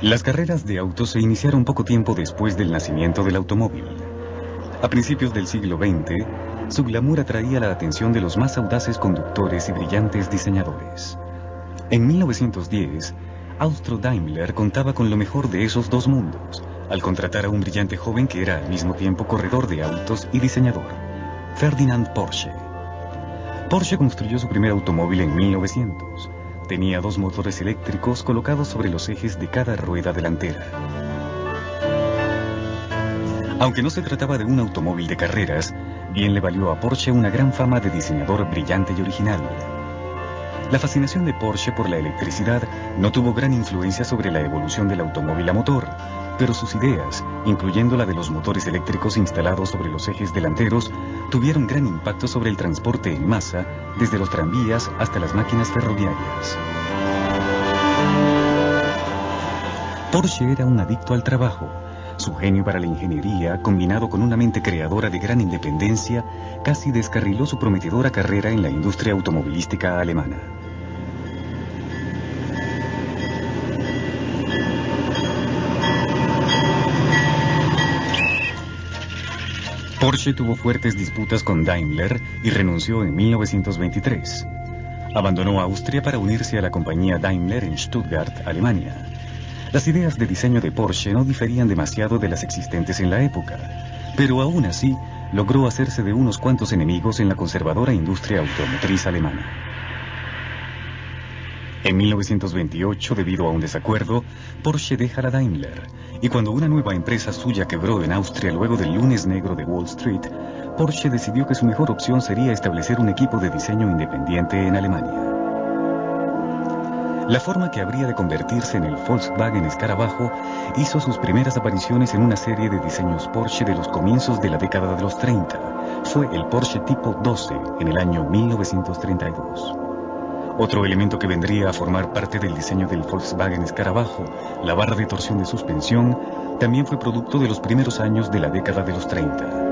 Las carreras de autos se iniciaron poco tiempo después del nacimiento del automóvil. A principios del siglo XX, su glamour atraía la atención de los más audaces conductores y brillantes diseñadores. En 1910, Austro-Daimler contaba con lo mejor de esos dos mundos, al contratar a un brillante joven que era al mismo tiempo corredor de autos y diseñador, Ferdinand Porsche. Porsche construyó su primer automóvil en 1900. Tenía dos motores eléctricos colocados sobre los ejes de cada rueda delantera. Aunque no se trataba de un automóvil de carreras, bien le valió a Porsche una gran fama de diseñador brillante y original. La fascinación de Porsche por la electricidad no tuvo gran influencia sobre la evolución del automóvil a motor, pero sus ideas, incluyendo la de los motores eléctricos instalados sobre los ejes delanteros, tuvieron gran impacto sobre el transporte en masa, desde los tranvías hasta las máquinas ferroviarias. Porsche era un adicto al trabajo. Su genio para la ingeniería, combinado con una mente creadora de gran independencia, casi descarriló su prometedora carrera en la industria automovilística alemana. Porsche tuvo fuertes disputas con Daimler y renunció en 1923. Abandonó Austria para unirse a la compañía Daimler en Stuttgart, Alemania. Las ideas de diseño de Porsche no diferían demasiado de las existentes en la época, pero aún así logró hacerse de unos cuantos enemigos en la conservadora industria automotriz alemana. En 1928, debido a un desacuerdo, Porsche deja la Daimler, y cuando una nueva empresa suya quebró en Austria luego del lunes negro de Wall Street, Porsche decidió que su mejor opción sería establecer un equipo de diseño independiente en Alemania. La forma que habría de convertirse en el Volkswagen Escarabajo hizo sus primeras apariciones en una serie de diseños Porsche de los comienzos de la década de los 30. Fue el Porsche Tipo 12 en el año 1932. Otro elemento que vendría a formar parte del diseño del Volkswagen Escarabajo, la barra de torsión de suspensión, también fue producto de los primeros años de la década de los 30.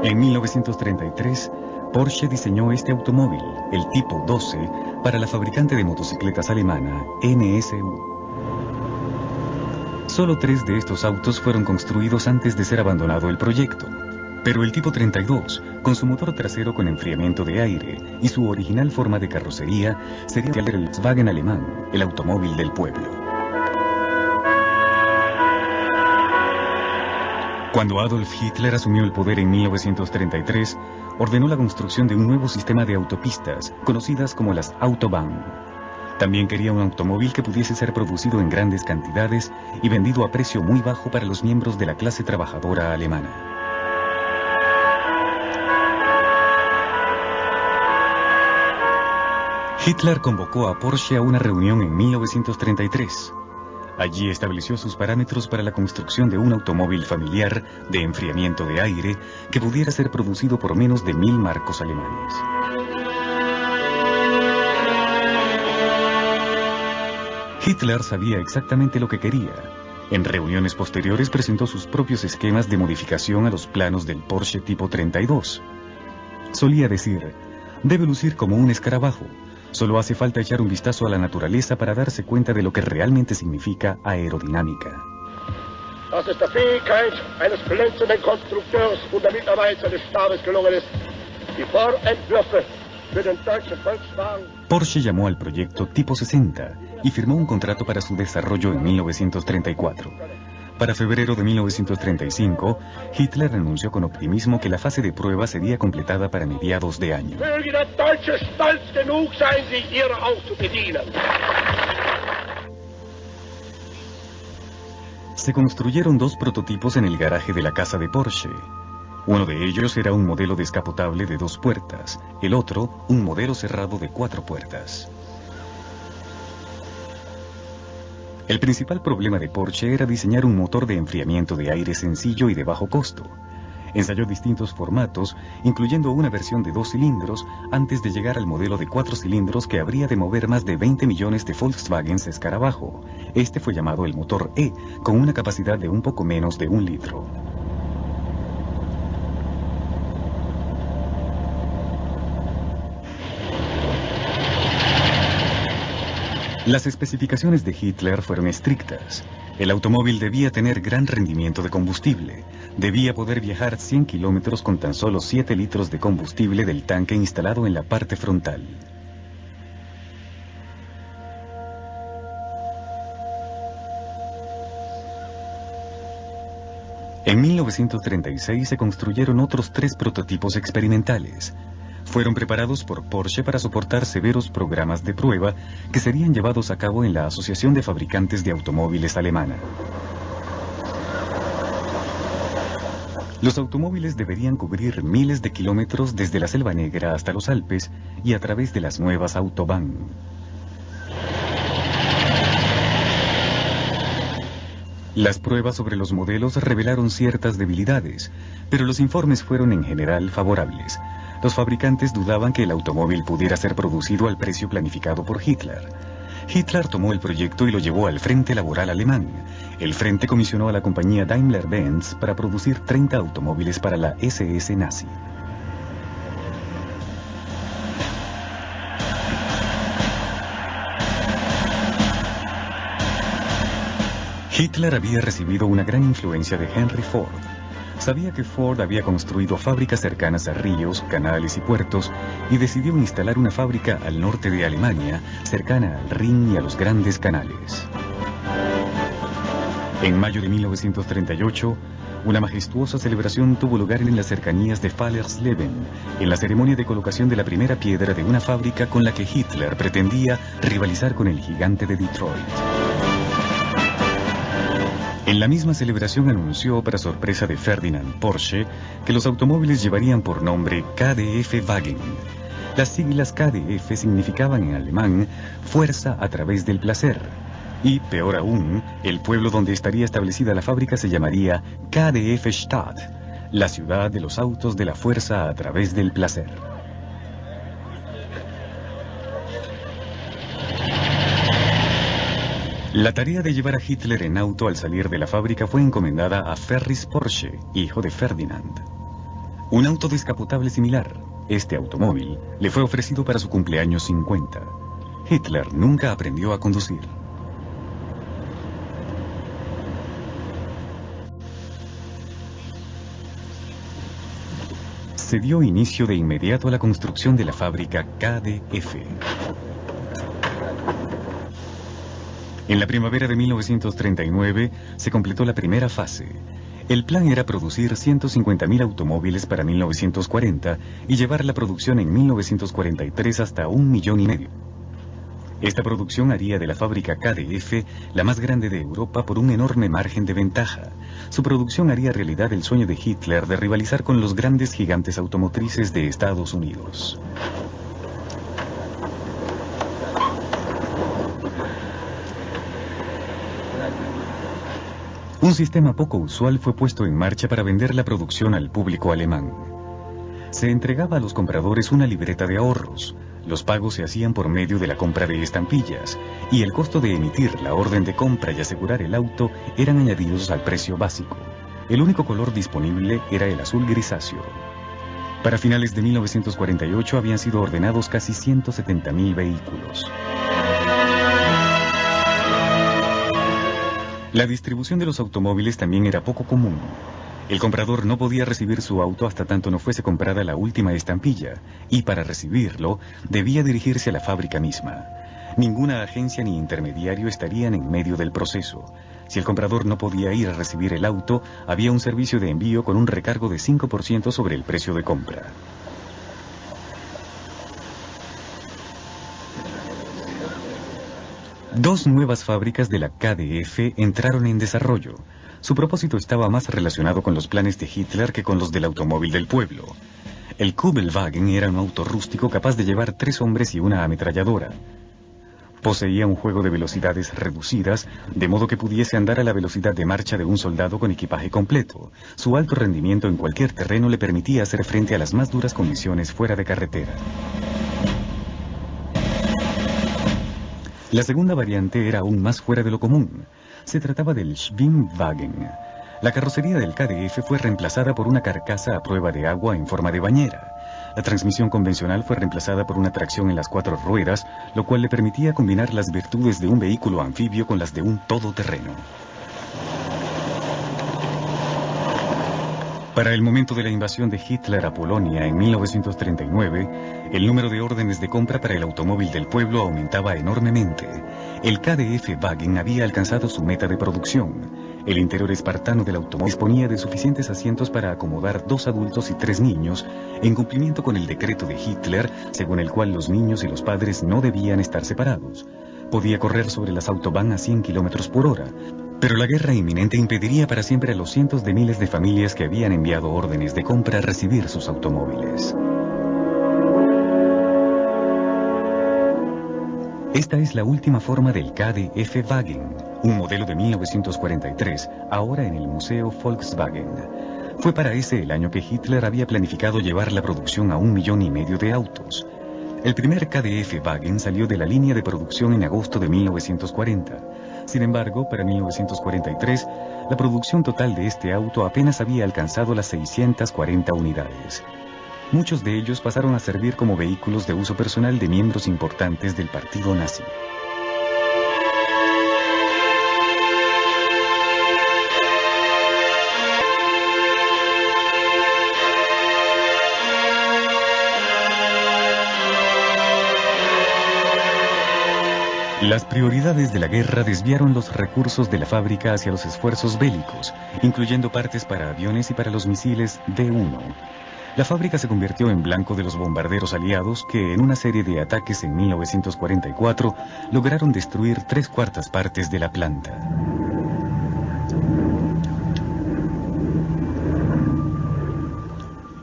En 1933, Porsche diseñó este automóvil, el Tipo 12, para la fabricante de motocicletas alemana NSU. Solo 3 de estos autos fueron construidos antes de ser abandonado el proyecto. Pero el Tipo 32, con su motor trasero con enfriamiento de aire y su original forma de carrocería, sería el Volkswagen alemán, el automóvil del pueblo. Cuando Adolf Hitler asumió el poder en 1933, ordenó la construcción de un nuevo sistema de autopistas, conocidas como las Autobahn. También quería un automóvil que pudiese ser producido en grandes cantidades y vendido a precio muy bajo para los miembros de la clase trabajadora alemana. Hitler convocó a Porsche a una reunión en 1933. Allí estableció sus parámetros para la construcción de un automóvil familiar de enfriamiento de aire que pudiera ser producido por menos de 1000 marcos alemanes. Hitler sabía exactamente lo que quería. En reuniones posteriores presentó sus propios esquemas de modificación a los planos del Porsche Tipo 32. Solía decir, debe lucir como un escarabajo. Solo hace falta echar un vistazo a la naturaleza para darse cuenta de lo que realmente significa aerodinámica. Das ist der Fähigkeit eines glänzenden Konstrukteurs und der Mitarbeiter des Stabes gelungen ist, die Vorentwürfe für den deutschen Volkswagen. Porsche llamó al proyecto Tipo 60 y firmó un contrato para su desarrollo en 1934. Para febrero de 1935, Hitler anunció con optimismo que la fase de prueba sería completada para mediados de año. Möge der Deutsche stolz genug sein, sich ihrer auch zu bedienen. Se construyeron 2 prototipos en el garaje de la casa de Porsche. Uno de ellos era un modelo descapotable de 2 puertas, el otro, un modelo cerrado de 4 puertas. El principal problema de Porsche era diseñar un motor de enfriamiento de aire sencillo y de bajo costo. Ensayó distintos formatos, incluyendo una versión de 2 cilindros, antes de llegar al modelo de 4 cilindros que habría de mover más de 20 millones de Volkswagens Escarabajo. Este fue llamado el motor E, con una capacidad de un poco menos de 1 litro. Las especificaciones de Hitler fueron estrictas. El automóvil debía tener gran rendimiento de combustible. Debía poder viajar 100 kilómetros con tan solo 7 litros de combustible del tanque instalado en la parte frontal. En 1936 se construyeron otros 3 prototipos experimentales. Fueron preparados por Porsche para soportar severos programas de prueba que serían llevados a cabo en la Asociación de Fabricantes de Automóviles Alemana. Los automóviles deberían cubrir miles de kilómetros desde la Selva Negra hasta los Alpes y a través de las nuevas Autobahn. Las pruebas sobre los modelos revelaron ciertas debilidades, pero los informes fueron en general favorables. Los fabricantes dudaban que el automóvil pudiera ser producido al precio planificado por Hitler. Hitler tomó el proyecto y lo llevó al Frente Laboral Alemán. El Frente comisionó a la compañía Daimler-Benz para producir 30 automóviles para la SS nazi. Hitler había recibido una gran influencia de Henry Ford. Sabía que Ford había construido fábricas cercanas a ríos, canales y puertos y decidió instalar una fábrica al norte de Alemania, cercana al Rin y a los grandes canales. En mayo de 1938, una majestuosa celebración tuvo lugar en las cercanías de Fallersleben, en la ceremonia de colocación de la primera piedra de una fábrica con la que Hitler pretendía rivalizar con el gigante de Detroit. En la misma celebración anunció, para sorpresa de Ferdinand Porsche, que los automóviles llevarían por nombre KdF-Wagen. Las siglas KdF significaban en alemán fuerza a través del placer. Y, peor aún, el pueblo donde estaría establecida la fábrica se llamaría KdF-Stadt, la ciudad de los autos de la fuerza a través del placer. La tarea de llevar a Hitler en auto al salir de la fábrica fue encomendada a Ferris Porsche, hijo de Ferdinand. Un auto descapotable similar, este automóvil, le fue ofrecido para su cumpleaños 50. Hitler nunca aprendió a conducir. Se dio inicio de inmediato a la construcción de la fábrica KdF. En la primavera de 1939 se completó la primera fase. El plan era producir 150.000 automóviles para 1940 y llevar la producción en 1943 hasta 1,5 millones. Esta producción haría de la fábrica KdF la más grande de Europa por un enorme margen de ventaja. Su producción haría realidad el sueño de Hitler de rivalizar con los grandes gigantes automotrices de Estados Unidos. Un sistema poco usual fue puesto en marcha para vender la producción al público alemán. Se entregaba a los compradores una libreta de ahorros. Los pagos se hacían por medio de la compra de estampillas, y el costo de emitir la orden de compra y asegurar el auto eran añadidos al precio básico. El único color disponible era el azul grisáceo. Para finales de 1948 habían sido ordenados casi 170.000 vehículos. La distribución de los automóviles también era poco común. El comprador no podía recibir su auto hasta tanto no fuese comprada la última estampilla, y para recibirlo debía dirigirse a la fábrica misma. Ninguna agencia ni intermediario estarían en medio del proceso. Si el comprador no podía ir a recibir el auto, había un servicio de envío con un recargo de 5% sobre el precio de compra. Dos nuevas fábricas de la KdF entraron en desarrollo. Su propósito estaba más relacionado con los planes de Hitler que con los del automóvil del pueblo. El Kübelwagen era un auto rústico capaz de llevar 3 hombres y una ametralladora. Poseía un juego de velocidades reducidas, de modo que pudiese andar a la velocidad de marcha de un soldado con equipaje completo. Su alto rendimiento en cualquier terreno le permitía hacer frente a las más duras condiciones fuera de carretera. La segunda variante era aún más fuera de lo común. Se trataba del Schwimmwagen. La carrocería del KdF fue reemplazada por una carcasa a prueba de agua en forma de bañera. La transmisión convencional fue reemplazada por una tracción en las 4 ruedas, lo cual le permitía combinar las virtudes de un vehículo anfibio con las de un todoterreno. Para el momento de la invasión de Hitler a Polonia en 1939, el número de órdenes de compra para el automóvil del pueblo aumentaba enormemente. El KdF-Wagen había alcanzado su meta de producción. El interior espartano del automóvil disponía de suficientes asientos para acomodar 2 adultos y 3 niños, en cumplimiento con el decreto de Hitler, según el cual los niños y los padres no debían estar separados. Podía correr sobre las autobahn a 100 kilómetros por hora. Pero la guerra inminente impediría para siempre a los cientos de miles de familias que habían enviado órdenes de compra a recibir sus automóviles. Esta es la última forma del KdF-Wagen, un modelo de 1943, ahora en el Museo Volkswagen. Fue para ese el año que Hitler había planificado llevar la producción a 1,5 millones de autos. El primer KdF-Wagen salió de la línea de producción en agosto de 1940. Sin embargo, para 1943, la producción total de este auto apenas había alcanzado las 640 unidades. Muchos de ellos pasaron a servir como vehículos de uso personal de miembros importantes del partido nazi. Las prioridades de la guerra desviaron los recursos de la fábrica hacia los esfuerzos bélicos, incluyendo partes para aviones y para los misiles V-1. La fábrica se convirtió en blanco de los bombarderos aliados que, en una serie de ataques en 1944, lograron destruir 3/4 partes de la planta.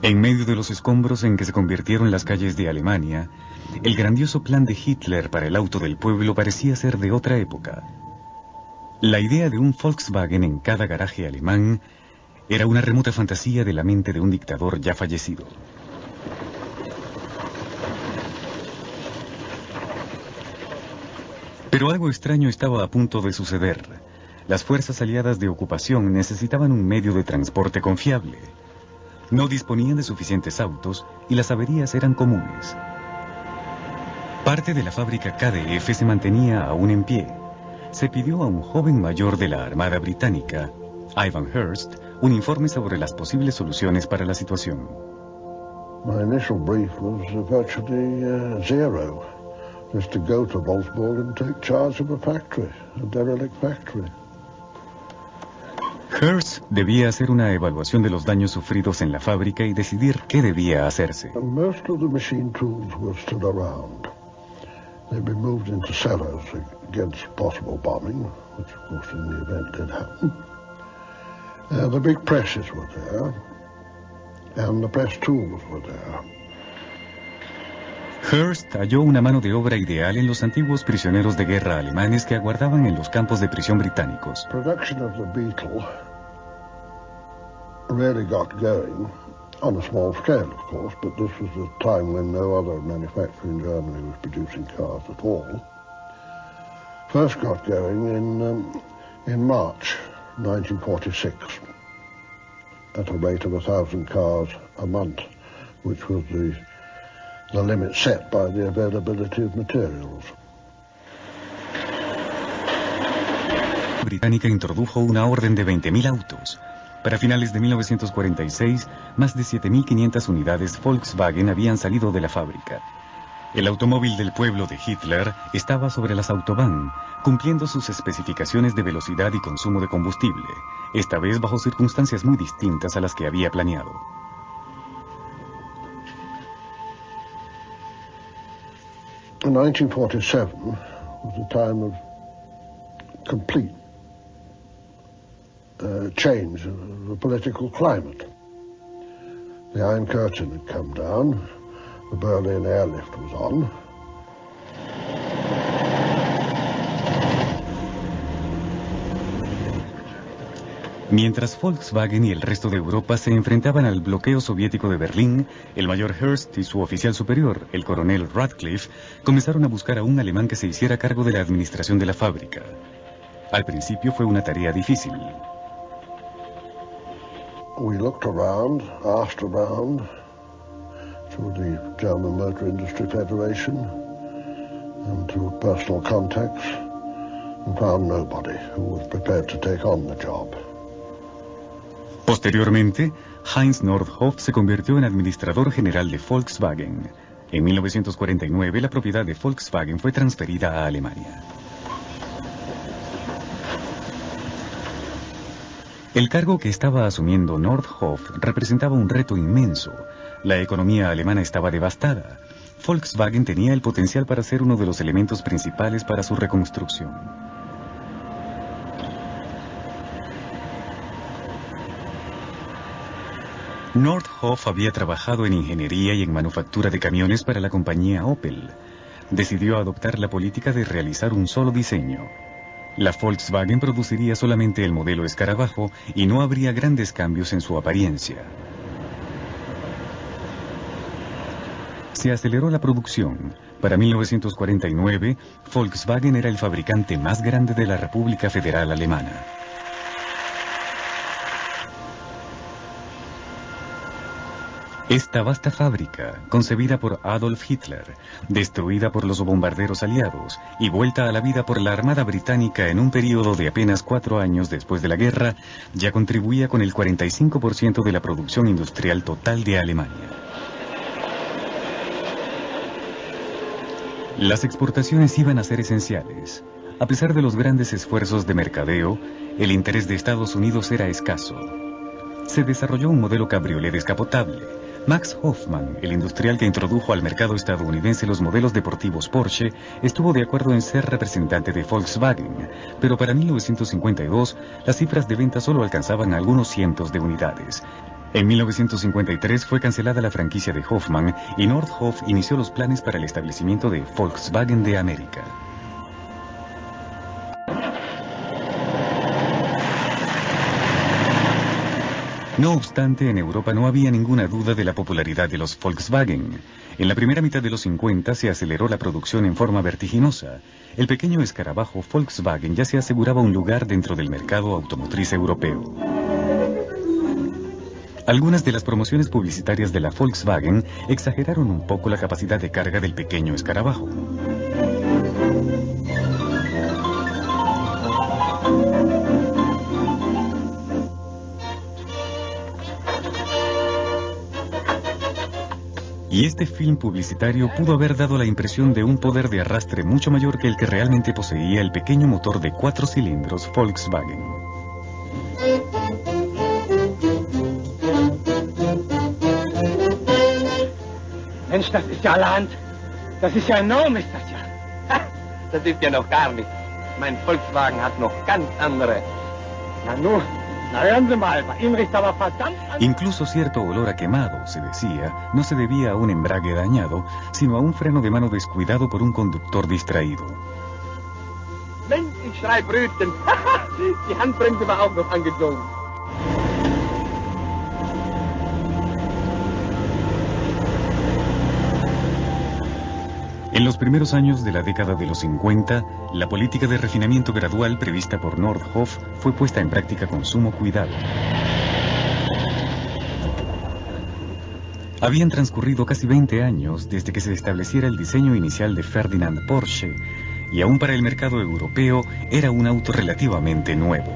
En medio de los escombros en que se convirtieron las calles de Alemania, el grandioso plan de Hitler para el auto del pueblo parecía ser de otra época. La idea de un Volkswagen en cada garaje alemán era una remota fantasía de la mente de un dictador ya fallecido. Pero algo extraño estaba a punto de suceder. Las fuerzas aliadas de ocupación necesitaban un medio de transporte confiable. No disponían de suficientes autos y las averías eran comunes. Parte de la fábrica KdF se mantenía aún en pie. Se pidió a un joven mayor de la Armada Británica, Ivan Hearst, un informe sobre las posibles soluciones para la situación. My initial brief was virtually zero. Just to go to Wolfsburg and take charge of a factory, a derelict factory. Hearst debía hacer una evaluación de los daños sufridos en la fábrica y decidir qué debía hacerse. Most of the machine tools were still around. They'd been moved into cellars against possible bombing, which of course in the event did happen. The big presses were there, and the press tools were there. Hearst halló una mano de obra ideal en los antiguos prisioneros de guerra alemanes que aguardaban en los campos de prisión británicos. Production of the Beetle really got going, on a small scale of course, but this was a time when no other manufacturer in Germany was producing cars at all. First got going in March 1946 at a rate of 1,000 cars a month, which was the limit set by the availability of materials. Británica introdujo una orden de 20.000 autos. Para finales de 1946, más de 7.500 unidades Volkswagen habían salido de la fábrica. El automóvil del pueblo de Hitler estaba sobre las autobahn, cumpliendo sus especificaciones de velocidad y consumo de combustible, esta vez bajo circunstancias muy distintas a las que había planeado. In 1947 was a time of complete change of the political climate. The Iron Curtain had come down, the Berlin airlift was on. Mientras Volkswagen y el resto de Europa se enfrentaban al bloqueo soviético de Berlín, el mayor Hearst y su oficial superior, el coronel Radcliffe, comenzaron a buscar a un alemán que se hiciera cargo de la administración de la fábrica. Al principio fue una tarea difícil. We looked around, asked around, through the German Motor Industry Federation and through personal contacts, and found nobody who was prepared to take on the job. Posteriormente, Heinz Nordhoff se convirtió en administrador general de Volkswagen. En 1949, la propiedad de Volkswagen fue transferida a Alemania. El cargo que estaba asumiendo Nordhoff representaba un reto inmenso. La economía alemana estaba devastada. Volkswagen tenía el potencial para ser uno de los elementos principales para su reconstrucción. Nordhoff había trabajado en ingeniería y en manufactura de camiones para la compañía Opel. Decidió adoptar la política de realizar un solo diseño. La Volkswagen produciría solamente el modelo escarabajo y no habría grandes cambios en su apariencia. Se aceleró la producción. Para 1949, Volkswagen era el fabricante más grande de la República Federal Alemana. Esta vasta fábrica, concebida por Adolf Hitler, destruida por los bombarderos aliados y vuelta a la vida por la Armada Británica en un periodo de apenas 4 años después de la guerra, ya contribuía con el 45% de la producción industrial total de Alemania. Las exportaciones iban a ser esenciales. A pesar de los grandes esfuerzos de mercadeo, el interés de Estados Unidos era escaso. Se desarrolló un modelo cabriolet descapotable. Max Hoffmann, el industrial que introdujo al mercado estadounidense los modelos deportivos Porsche, estuvo de acuerdo en ser representante de Volkswagen, pero para 1952 las cifras de venta solo alcanzaban algunos cientos de unidades. En 1953 fue cancelada la franquicia de Hoffmann y Nordhoff inició los planes para el establecimiento de Volkswagen de América. No obstante, en Europa no había ninguna duda de la popularidad de los Volkswagen. En la primera mitad de los 50 se aceleró la producción en forma vertiginosa. El pequeño escarabajo Volkswagen ya se aseguraba un lugar dentro del mercado automotriz europeo. Algunas de las promociones publicitarias de la Volkswagen exageraron un poco la capacidad de carga del pequeño escarabajo. Y este film publicitario pudo haber dado la impresión de un poder de arrastre mucho mayor que el que realmente poseía el pequeño motor de 4 cilindros Volkswagen. Mensch, das ist ja Land. Das ist ja enorm, ist das ja. Das ist ja noch gar nichts. Mein Volkswagen hat noch ganz andere. Na nun. Incluso cierto olor a quemado, se decía, no se debía a un embrague dañado, sino a un freno de mano descuidado por un conductor distraído. Mensch, ich schrei Brötchen. Die Handbremse war auch noch angezogen. En los primeros años de la década de los 50, la política de refinamiento gradual prevista por Nordhoff fue puesta en práctica con sumo cuidado. Habían transcurrido casi 20 años desde que se estableciera el diseño inicial de Ferdinand Porsche, y aún para el mercado europeo era un auto relativamente nuevo.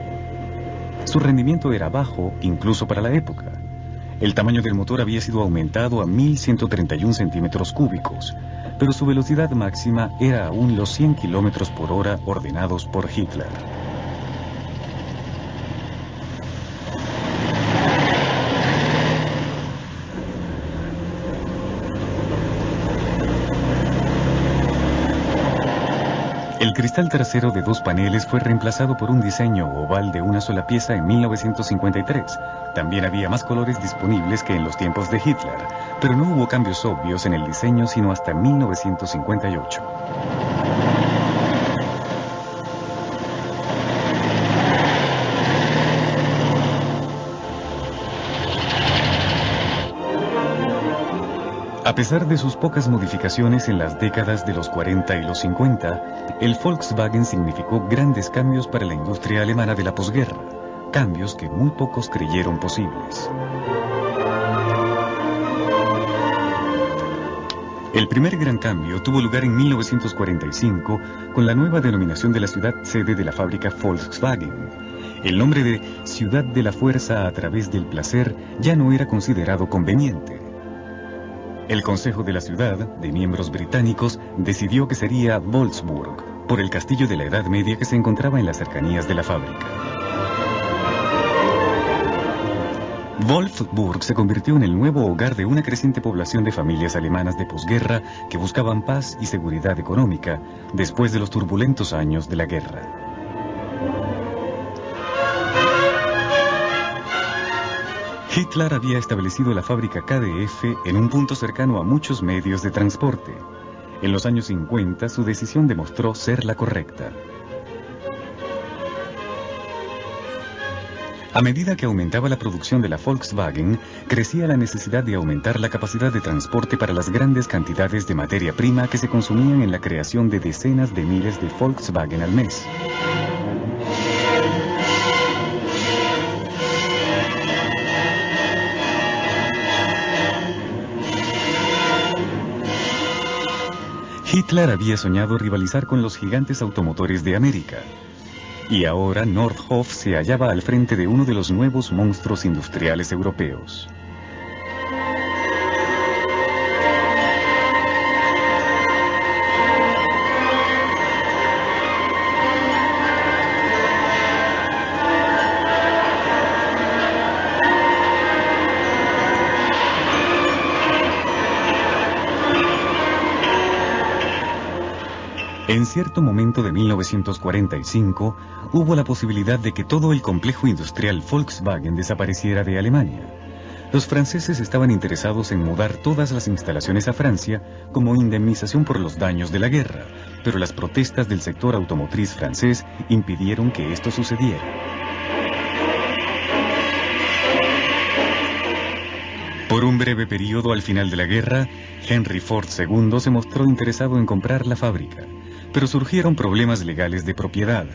Su rendimiento era bajo, incluso para la época. El tamaño del motor había sido aumentado a 1131 centímetros cúbicos, pero su velocidad máxima era aún los 100 kilómetros por hora ordenados por Hitler. El cristal trasero de 2 paneles fue reemplazado por un diseño oval de una sola pieza en 1953. También había más colores disponibles que en los tiempos de Hitler, pero no hubo cambios obvios en el diseño sino hasta 1958. A pesar de sus pocas modificaciones en las décadas de los 40 y los 50, el Volkswagen significó grandes cambios para la industria alemana de la posguerra, cambios que muy pocos creyeron posibles. El primer gran cambio tuvo lugar en 1945 con la nueva denominación de la ciudad sede de la fábrica Volkswagen. El nombre de Ciudad de la Fuerza a través del placer ya no era considerado conveniente. El Consejo de la Ciudad, de miembros británicos, decidió que sería Wolfsburg, por el castillo de la Edad Media que se encontraba en las cercanías de la fábrica. Wolfsburg se convirtió en el nuevo hogar de una creciente población de familias alemanas de posguerra que buscaban paz y seguridad económica después de los turbulentos años de la guerra. Hitler había establecido la fábrica KDF en un punto cercano a muchos medios de transporte. En los años 50 su decisión demostró ser la correcta. A medida que aumentaba la producción de la Volkswagen, crecía la necesidad de aumentar la capacidad de transporte para las grandes cantidades de materia prima que se consumían en la creación de decenas de miles de Volkswagen al mes. Hitler había soñado rivalizar con los gigantes automotores de América. Y ahora Nordhoff se hallaba al frente de uno de los nuevos monstruos industriales europeos. En cierto momento de 1945, hubo la posibilidad de que todo el complejo industrial Volkswagen desapareciera de Alemania. Los franceses estaban interesados en mudar todas las instalaciones a Francia como indemnización por los daños de la guerra, pero las protestas del sector automotriz francés impidieron que esto sucediera. Por un breve periodo al final de la guerra, Henry Ford II se mostró interesado en comprar la fábrica, pero surgieron problemas legales de propiedad.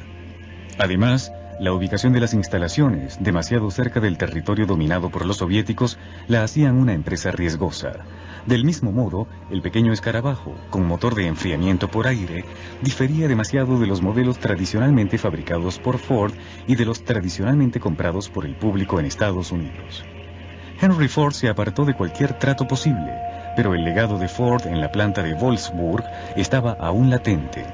Además, la ubicación de las instalaciones, demasiado cerca del territorio dominado por los soviéticos, la hacían una empresa riesgosa. Del mismo modo, el pequeño escarabajo, con motor de enfriamiento por aire, difería demasiado de los modelos tradicionalmente fabricados por Ford y de los tradicionalmente comprados por el público en Estados Unidos. Henry Ford se apartó de cualquier trato posible, pero el legado de Ford en la planta de Wolfsburg estaba aún latente.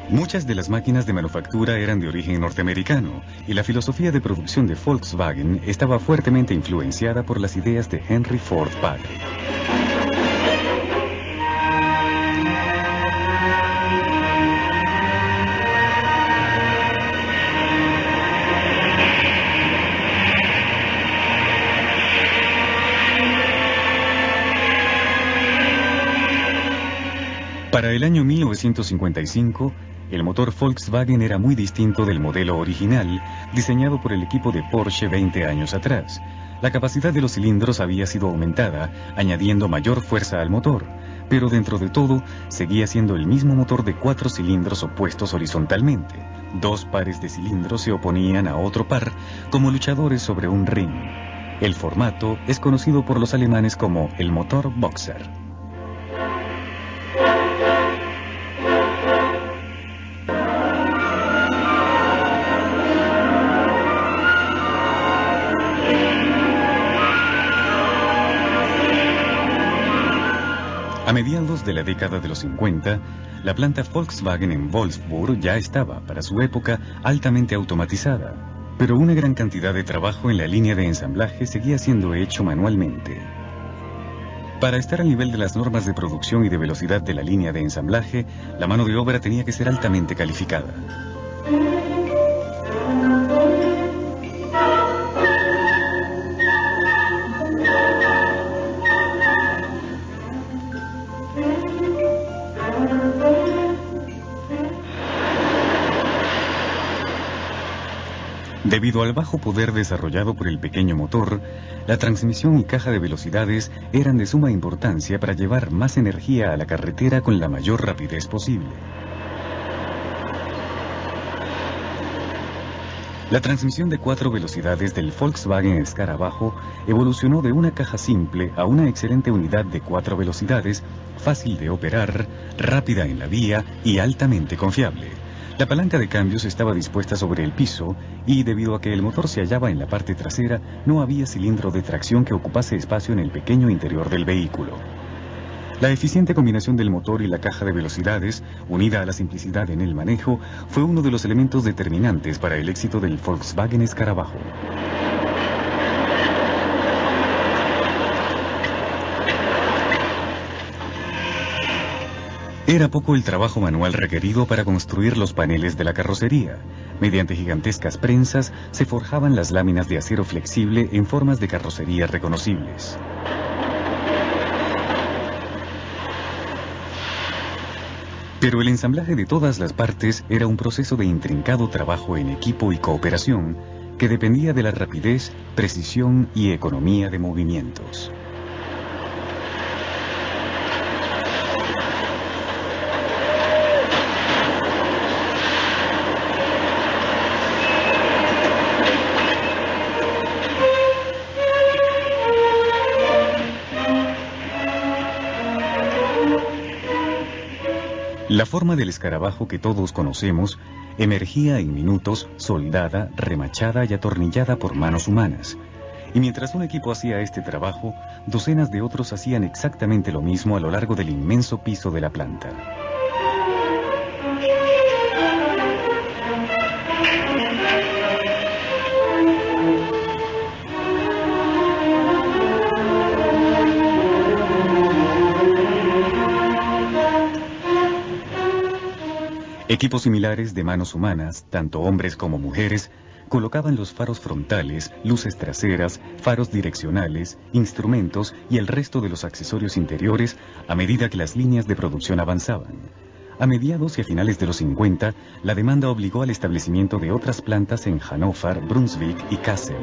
Muchas de las máquinas de manufactura eran de origen norteamericano, y la filosofía de producción de Volkswagen estaba fuertemente influenciada por las ideas de Henry Ford padre. Para el año 1955, el motor Volkswagen era muy distinto del modelo original, diseñado por el equipo de Porsche 20 años atrás. La capacidad de los cilindros había sido aumentada, añadiendo mayor fuerza al motor, pero dentro de todo, seguía siendo el mismo motor de 4 cilindros opuestos horizontalmente. 2 pares de cilindros se oponían a otro par, como luchadores sobre un ring. El formato es conocido por los alemanes como el motor Boxer. A mediados de la década de los 50, la planta Volkswagen en Wolfsburg ya estaba, para su época, altamente automatizada, pero una gran cantidad de trabajo en la línea de ensamblaje seguía siendo hecho manualmente. Para estar al nivel de las normas de producción y de velocidad de la línea de ensamblaje, la mano de obra tenía que ser altamente calificada. Debido al bajo poder desarrollado por el pequeño motor, la transmisión y caja de velocidades eran de suma importancia para llevar más energía a la carretera con la mayor rapidez posible. La transmisión de 4 velocidades del Volkswagen Escarabajo evolucionó de una caja simple a una excelente unidad de 4 velocidades, fácil de operar, rápida en la vía y altamente confiable. La palanca de cambios estaba dispuesta sobre el piso y, debido a que el motor se hallaba en la parte trasera, no había cilindro de tracción que ocupase espacio en el pequeño interior del vehículo. La eficiente combinación del motor y la caja de velocidades, unida a la simplicidad en el manejo, fue uno de los elementos determinantes para el éxito del Volkswagen Escarabajo. Era poco el trabajo manual requerido para construir los paneles de la carrocería. Mediante gigantescas prensas se forjaban las láminas de acero flexible en formas de carrocería reconocibles. Pero el ensamblaje de todas las partes era un proceso de intrincado trabajo en equipo y cooperación que dependía de la rapidez, precisión y economía de movimientos. La forma del escarabajo que todos conocemos emergía en minutos, soldada, remachada y atornillada por manos humanas. Y mientras un equipo hacía este trabajo, docenas de otros hacían exactamente lo mismo a lo largo del inmenso piso de la planta. Equipos similares de manos humanas, tanto hombres como mujeres, colocaban los faros frontales, luces traseras, faros direccionales, instrumentos y el resto de los accesorios interiores a medida que las líneas de producción avanzaban. A mediados y a finales de los 50, la demanda obligó al establecimiento de otras plantas en Hannover, Brunswick y Kassel.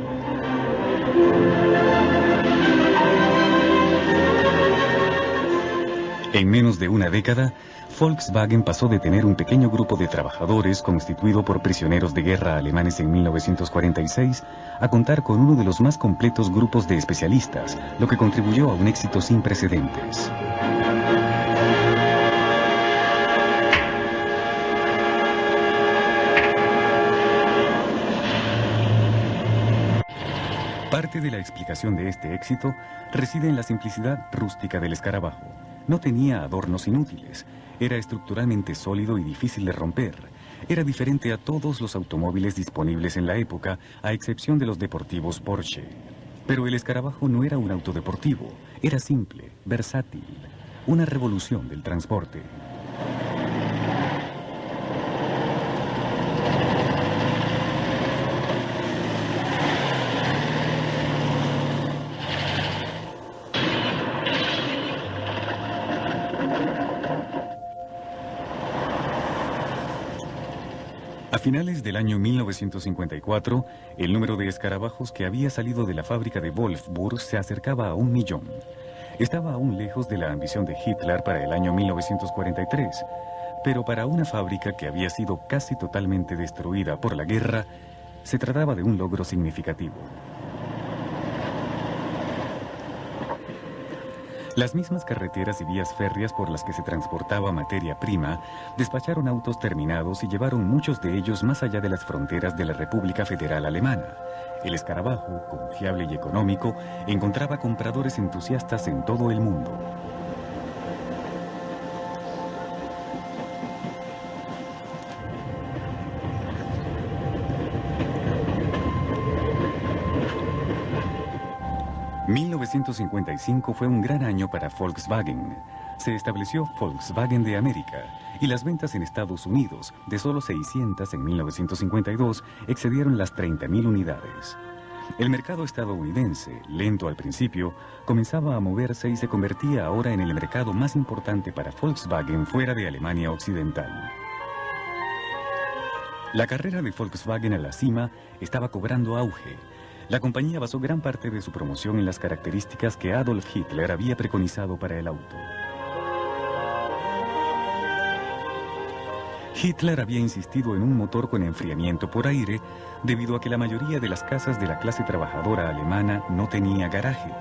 En menos de una década, Volkswagen pasó de tener un pequeño grupo de trabajadores constituido por prisioneros de guerra alemanes en 1946 a contar con uno de los más completos grupos de especialistas, lo que contribuyó a un éxito sin precedentes. Parte de la explicación de este éxito reside en la simplicidad rústica del escarabajo. No tenía adornos inútiles, era estructuralmente sólido y difícil de romper. Era diferente a todos los automóviles disponibles en la época, a excepción de los deportivos Porsche. Pero el escarabajo no era un auto deportivo, era simple, versátil, una revolución del transporte. A finales del año 1954, el número de escarabajos que había salido de la fábrica de Wolfsburg se acercaba a 1 millón. Estaba aún lejos de la ambición de Hitler para el año 1943, pero para una fábrica que había sido casi totalmente destruida por la guerra, se trataba de un logro significativo. Las mismas carreteras y vías férreas por las que se transportaba materia prima despacharon autos terminados y llevaron muchos de ellos más allá de las fronteras de la República Federal Alemana. El escarabajo, confiable y económico, encontraba compradores entusiastas en todo el mundo. En 1955 fue un gran año para Volkswagen. Se estableció Volkswagen de América y las ventas en Estados Unidos, de solo 600 en 1952, excedieron las 30.000 unidades. El mercado estadounidense, lento al principio, comenzaba a moverse y se convertía ahora en el mercado más importante para Volkswagen fuera de Alemania Occidental. La carrera de Volkswagen a la cima estaba cobrando auge. La compañía basó gran parte de su promoción en las características que Adolf Hitler había preconizado para el auto. Hitler había insistido en un motor con enfriamiento por aire debido a que la mayoría de las casas de la clase trabajadora alemana no tenía garaje.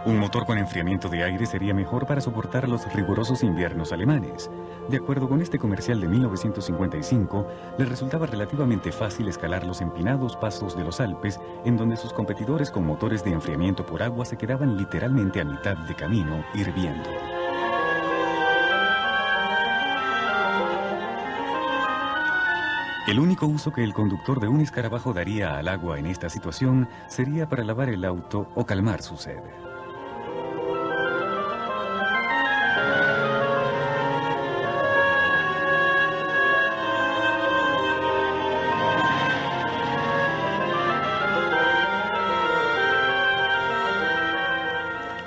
Un motor con enfriamiento de aire sería mejor para soportar los rigurosos inviernos alemanes. De acuerdo con este comercial de 1955, le resultaba relativamente fácil escalar los empinados pasos de los Alpes, en donde sus competidores con motores de enfriamiento por agua se quedaban literalmente a mitad de camino, hirviendo. El único uso que el conductor de un escarabajo daría al agua en esta situación sería para lavar el auto o calmar su sed.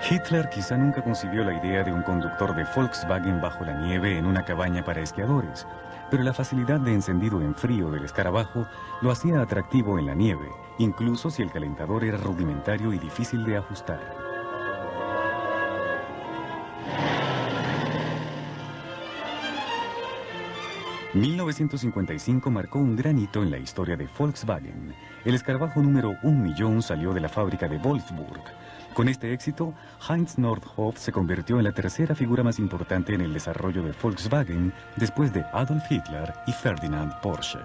Hitler quizá nunca concibió la idea de un conductor de Volkswagen bajo la nieve en una cabaña para esquiadores, pero la facilidad de encendido en frío del escarabajo lo hacía atractivo en la nieve, incluso si el calentador era rudimentario y difícil de ajustar. ...1955 marcó un gran hito en la historia de Volkswagen. El escarabajo número 1.000.000 salió de la fábrica de Wolfsburg. Con este éxito, Heinz Nordhoff se convirtió en la tercera figura más importante en el desarrollo de Volkswagen después de Adolf Hitler y Ferdinand Porsche.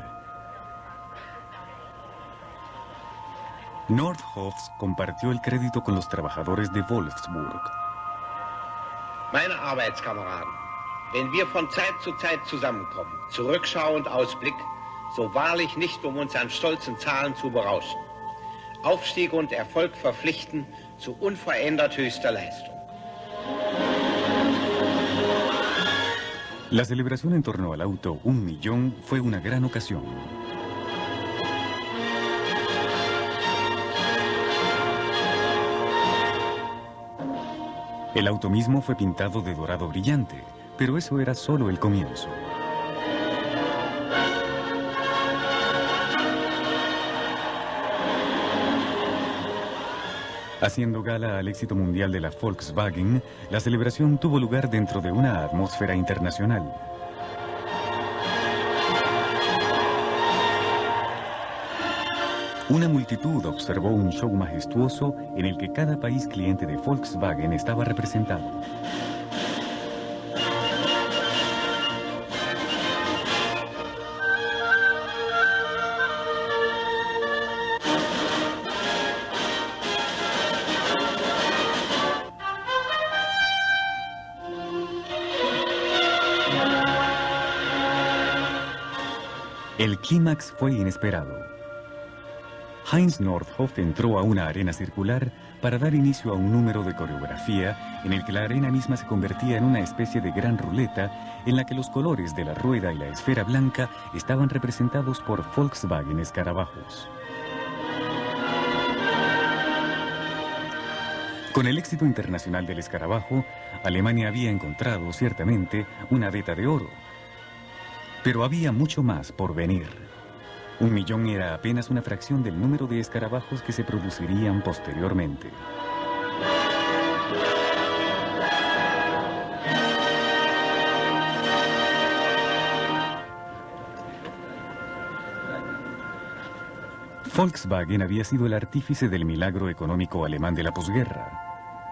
Nordhoff compartió el crédito con los trabajadores de Wolfsburg. Meine Arbeitskameraden, wenn wir von Zeit zu Zeit zusammenkommen, Zurückschau und Ausblick, so wahrlich nicht, um uns an stolzen Zahlen zu berauschen. Aufstieg und Erfolg verpflichten zu unverändert höchster Leistung. La celebración en torno al auto 1.000.000 fue una gran ocasión. El auto mismo fue pintado de dorado brillante, pero eso era solo el comienzo. Haciendo gala al éxito mundial de la Volkswagen, la celebración tuvo lugar dentro de una atmósfera internacional. Una multitud observó un show majestuoso en el que cada país cliente de Volkswagen estaba representado. El clímax fue inesperado. Heinz Nordhoff entró a una arena circular para dar inicio a un número de coreografía en el que la arena misma se convertía en una especie de gran ruleta en la que los colores de la rueda y la esfera blanca estaban representados por Volkswagen escarabajos. Con el éxito internacional del escarabajo, Alemania había encontrado, ciertamente, una veta de oro. Pero había mucho más por venir. 1.000.000 era apenas una fracción del número de escarabajos que se producirían posteriormente. Volkswagen había sido el artífice del milagro económico alemán de la posguerra.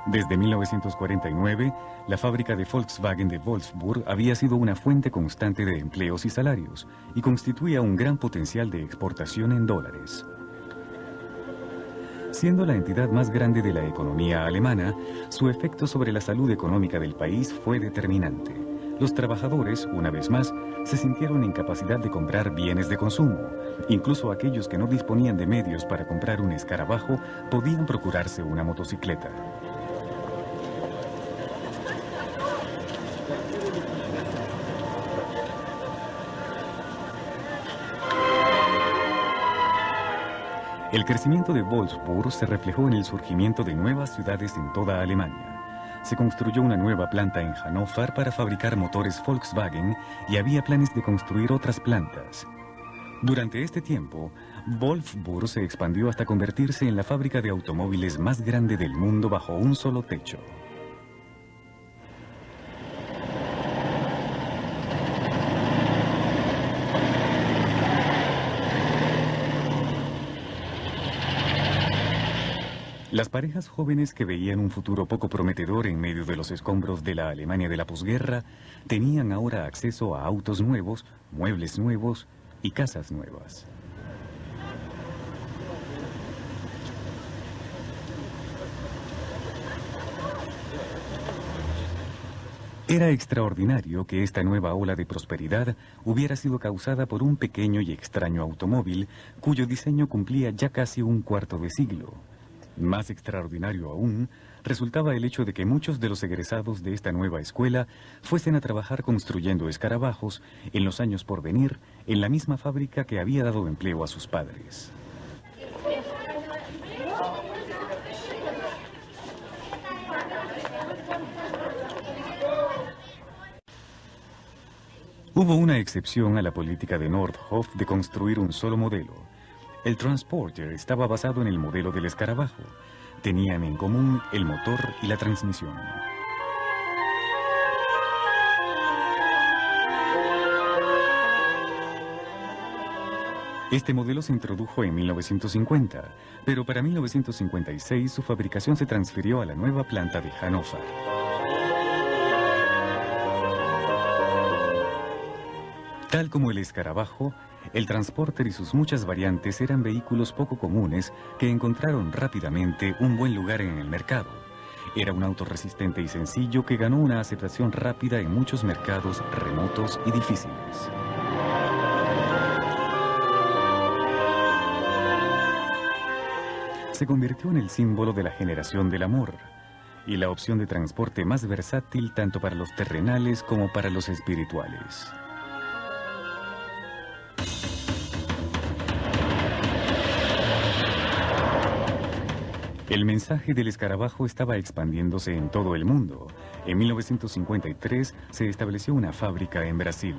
Desde 1949, la fábrica de Volkswagen de Wolfsburg había sido una fuente constante de empleos y salarios y constituía un gran potencial de exportación en dólares. Siendo la entidad más grande de la economía alemana, su efecto sobre la salud económica del país fue determinante. Los trabajadores, una vez más, se sintieron en capacidad de comprar bienes de consumo. Incluso aquellos que no disponían de medios para comprar un escarabajo podían procurarse una motocicleta. El crecimiento de Wolfsburg se reflejó en el surgimiento de nuevas ciudades en toda Alemania. Se construyó una nueva planta en Hannover para fabricar motores Volkswagen y había planes de construir otras plantas. Durante este tiempo, Wolfsburg se expandió hasta convertirse en la fábrica de automóviles más grande del mundo bajo un solo techo. Las parejas jóvenes que veían un futuro poco prometedor en medio de los escombros de la Alemania de la posguerra tenían ahora acceso a autos nuevos, muebles nuevos y casas nuevas. Era extraordinario que esta nueva ola de prosperidad hubiera sido causada por un pequeño y extraño automóvil cuyo diseño cumplía ya casi un cuarto de siglo. Más extraordinario aún, resultaba el hecho de que muchos de los egresados de esta nueva escuela fuesen a trabajar construyendo escarabajos en los años por venir en la misma fábrica que había dado empleo a sus padres. Hubo una excepción a la política de Nordhoff de construir un solo modelo. El Transporter estaba basado en el modelo del escarabajo. Tenían en común el motor y la transmisión. Este modelo se introdujo en 1950, pero para 1956 su fabricación se transfirió a la nueva planta de Hannover. Tal como el escarabajo, el Transporter y sus muchas variantes eran vehículos poco comunes que encontraron rápidamente un buen lugar en el mercado. Era un auto resistente y sencillo que ganó una aceptación rápida en muchos mercados remotos y difíciles. Se convirtió en el símbolo de la generación del amor y la opción de transporte más versátil tanto para los terrenales como para los espirituales. El mensaje del escarabajo estaba expandiéndose en todo el mundo. En 1953 se estableció una fábrica en Brasil.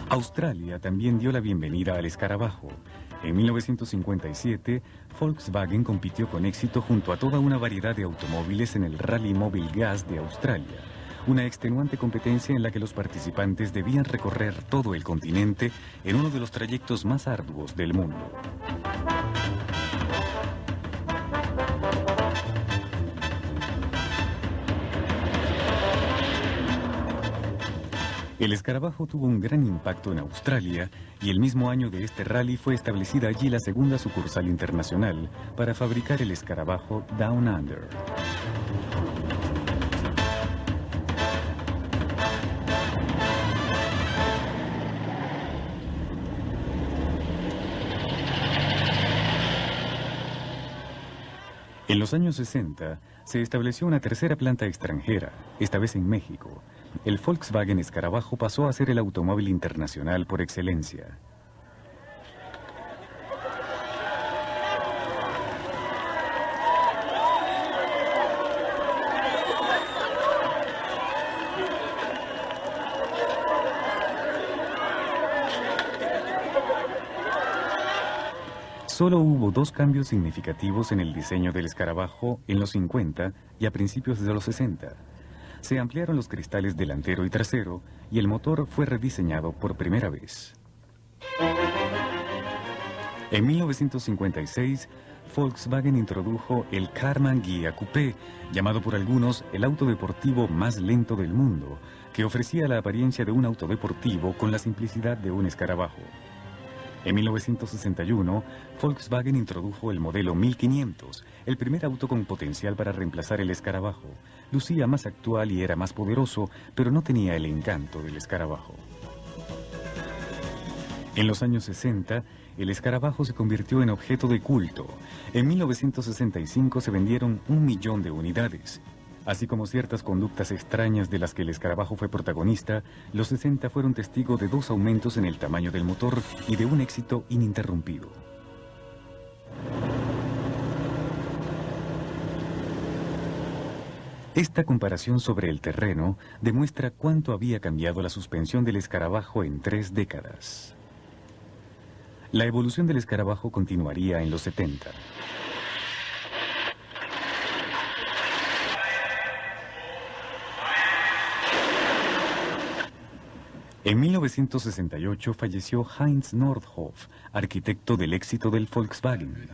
Australia también dio la bienvenida al escarabajo. En 1957, Volkswagen compitió con éxito junto a toda una variedad de automóviles en el Rally Mobile Gas de Australia, una extenuante competencia en la que los participantes debían recorrer todo el continente en uno de los trayectos más arduos del mundo. El escarabajo tuvo un gran impacto en Australia y el mismo año de este rally fue establecida allí la segunda sucursal internacional para fabricar el escarabajo Down Under. En los años 60 se estableció una tercera planta extranjera, esta vez en México. El Volkswagen Escarabajo pasó a ser el automóvil internacional por excelencia. Solo hubo dos cambios significativos en el diseño del escarabajo en los 50 y a principios de los 60. Se ampliaron los cristales delantero y trasero y el motor fue rediseñado por primera vez. En 1956, Volkswagen introdujo el Karmann Ghia Coupé, llamado por algunos el auto deportivo más lento del mundo, que ofrecía la apariencia de un auto deportivo con la simplicidad de un escarabajo. En 1961, Volkswagen introdujo el modelo 1500, el primer auto con potencial para reemplazar el escarabajo. Lucía más actual y era más poderoso, pero no tenía el encanto del escarabajo. En los años 60, el escarabajo se convirtió en objeto de culto. En 1965 se vendieron 1 millón de unidades. Así como ciertas conductas extrañas de las que el escarabajo fue protagonista, los 60 fueron testigos de 2 aumentos en el tamaño del motor y de un éxito ininterrumpido. Esta comparación sobre el terreno demuestra cuánto había cambiado la suspensión del escarabajo en 3 décadas. La evolución del escarabajo continuaría en los 70. En 1968 falleció Heinz Nordhoff, arquitecto del éxito del Volkswagen.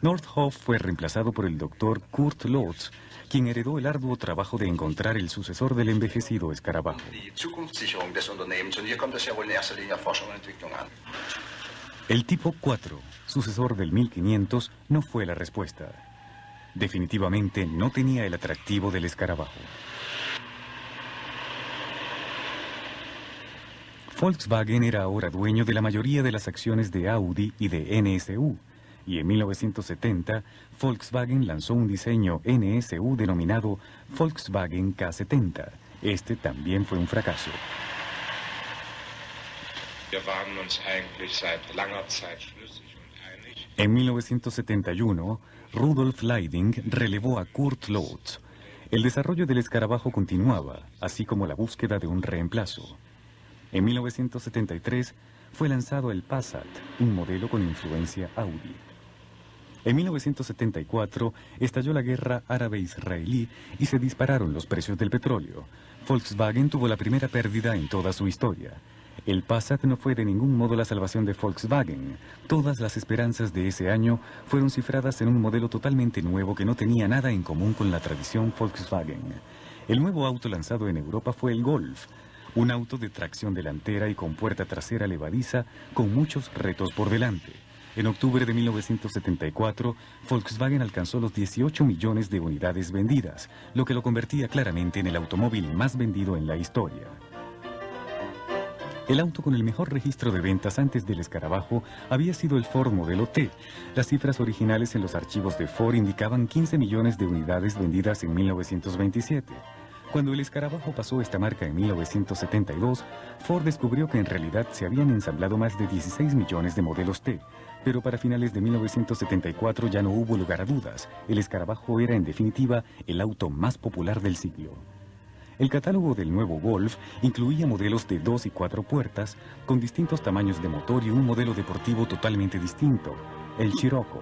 Nordhoff fue reemplazado por el doctor Kurt Lotz, quien heredó el arduo trabajo de encontrar el sucesor del envejecido escarabajo. El tipo 4, sucesor del 1500, no fue la respuesta. Definitivamente no tenía el atractivo del escarabajo. Volkswagen era ahora dueño de la mayoría de las acciones de Audi y de NSU, y en 1970 Volkswagen lanzó un diseño NSU denominado Volkswagen K70. Este también fue un fracaso. En 1971, Rudolf Leiding relevó a Kurt Lotz. El desarrollo del escarabajo continuaba, así como la búsqueda de un reemplazo. En 1973 fue lanzado el Passat, un modelo con influencia Audi. En 1974 estalló la guerra árabe-israelí y se dispararon los precios del petróleo. Volkswagen tuvo la primera pérdida en toda su historia. El Passat no fue de ningún modo la salvación de Volkswagen. Todas las esperanzas de ese año fueron cifradas en un modelo totalmente nuevo que no tenía nada en común con la tradición Volkswagen. El nuevo auto lanzado en Europa fue el Golf, un auto de tracción delantera y con puerta trasera levadiza con muchos retos por delante. En octubre de 1974, Volkswagen alcanzó los 18 millones de unidades vendidas, lo que lo convertía claramente en el automóvil más vendido en la historia. El auto con el mejor registro de ventas antes del escarabajo había sido el Ford Modelo T. Las cifras originales en los archivos de Ford indicaban 15 millones de unidades vendidas en 1927. Cuando el escarabajo pasó esta marca en 1972, Ford descubrió que en realidad se habían ensamblado más de 16 millones de modelos T, pero para finales de 1974 ya no hubo lugar a dudas. El escarabajo era en definitiva el auto más popular del siglo. El catálogo del nuevo Golf incluía modelos de 2 y 4 puertas, con distintos tamaños de motor y un modelo deportivo totalmente distinto, el Scirocco.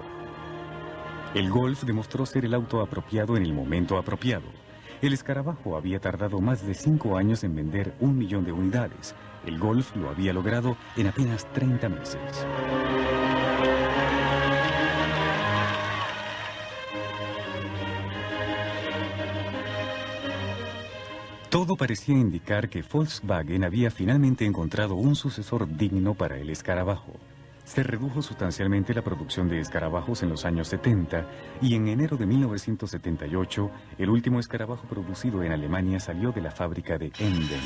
El Golf demostró ser el auto apropiado en el momento apropiado. El escarabajo había tardado más de 5 años en vender 1 millón de unidades. El Golf lo había logrado en apenas 30 meses. Todo parecía indicar que Volkswagen había finalmente encontrado un sucesor digno para el escarabajo. Se redujo sustancialmente la producción de escarabajos en los años 70 y en enero de 1978 el último escarabajo producido en Alemania salió de la fábrica de Emden.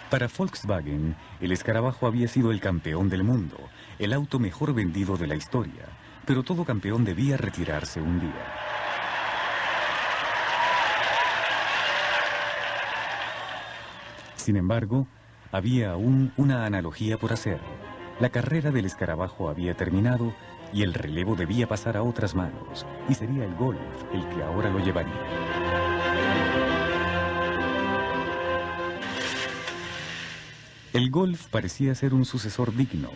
Para Volkswagen, el escarabajo había sido el campeón del mundo, el auto mejor vendido de la historia, pero todo campeón debía retirarse un día. Sin embargo, había aún una analogía por hacer. La carrera del escarabajo había terminado y el relevo debía pasar a otras manos, y sería el Golf el que ahora lo llevaría. El Golf parecía ser un sucesor digno.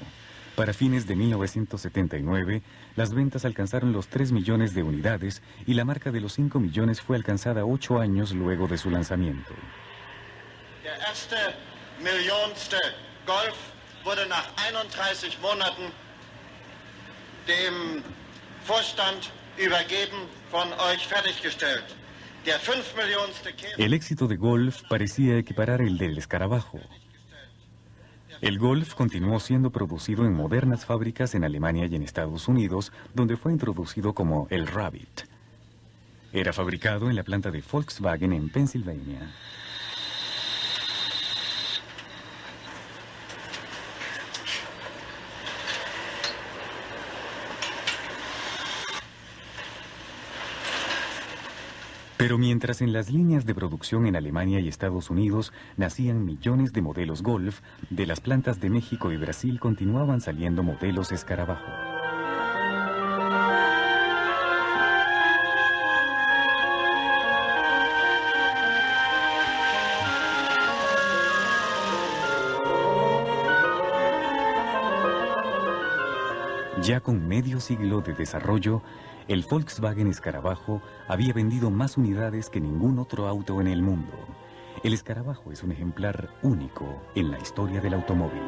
Para fines de 1979, las ventas alcanzaron los 3 millones de unidades y la marca de los 5 millones fue alcanzada 8 años luego de su lanzamiento. Der erste millionste Golf wurde nach 31 Monaten dem Vorstand übergeben, von euch fertiggestellt. Der 5 millionste Käfer. El éxito de Golf parecía equiparar el del escarabajo. El Golf continuó siendo producido en modernas fábricas en Alemania y en Estados Unidos, donde fue introducido como el Rabbit. Era fabricado en la planta de Volkswagen en Pensilvania. Pero mientras en las líneas de producción en Alemania y Estados Unidos nacían millones de modelos Golf, de las plantas de México y Brasil continuaban saliendo modelos escarabajo. Ya con medio siglo de desarrollo, el Volkswagen Escarabajo había vendido más unidades que ningún otro auto en el mundo. El Escarabajo es un ejemplar único en la historia del automóvil.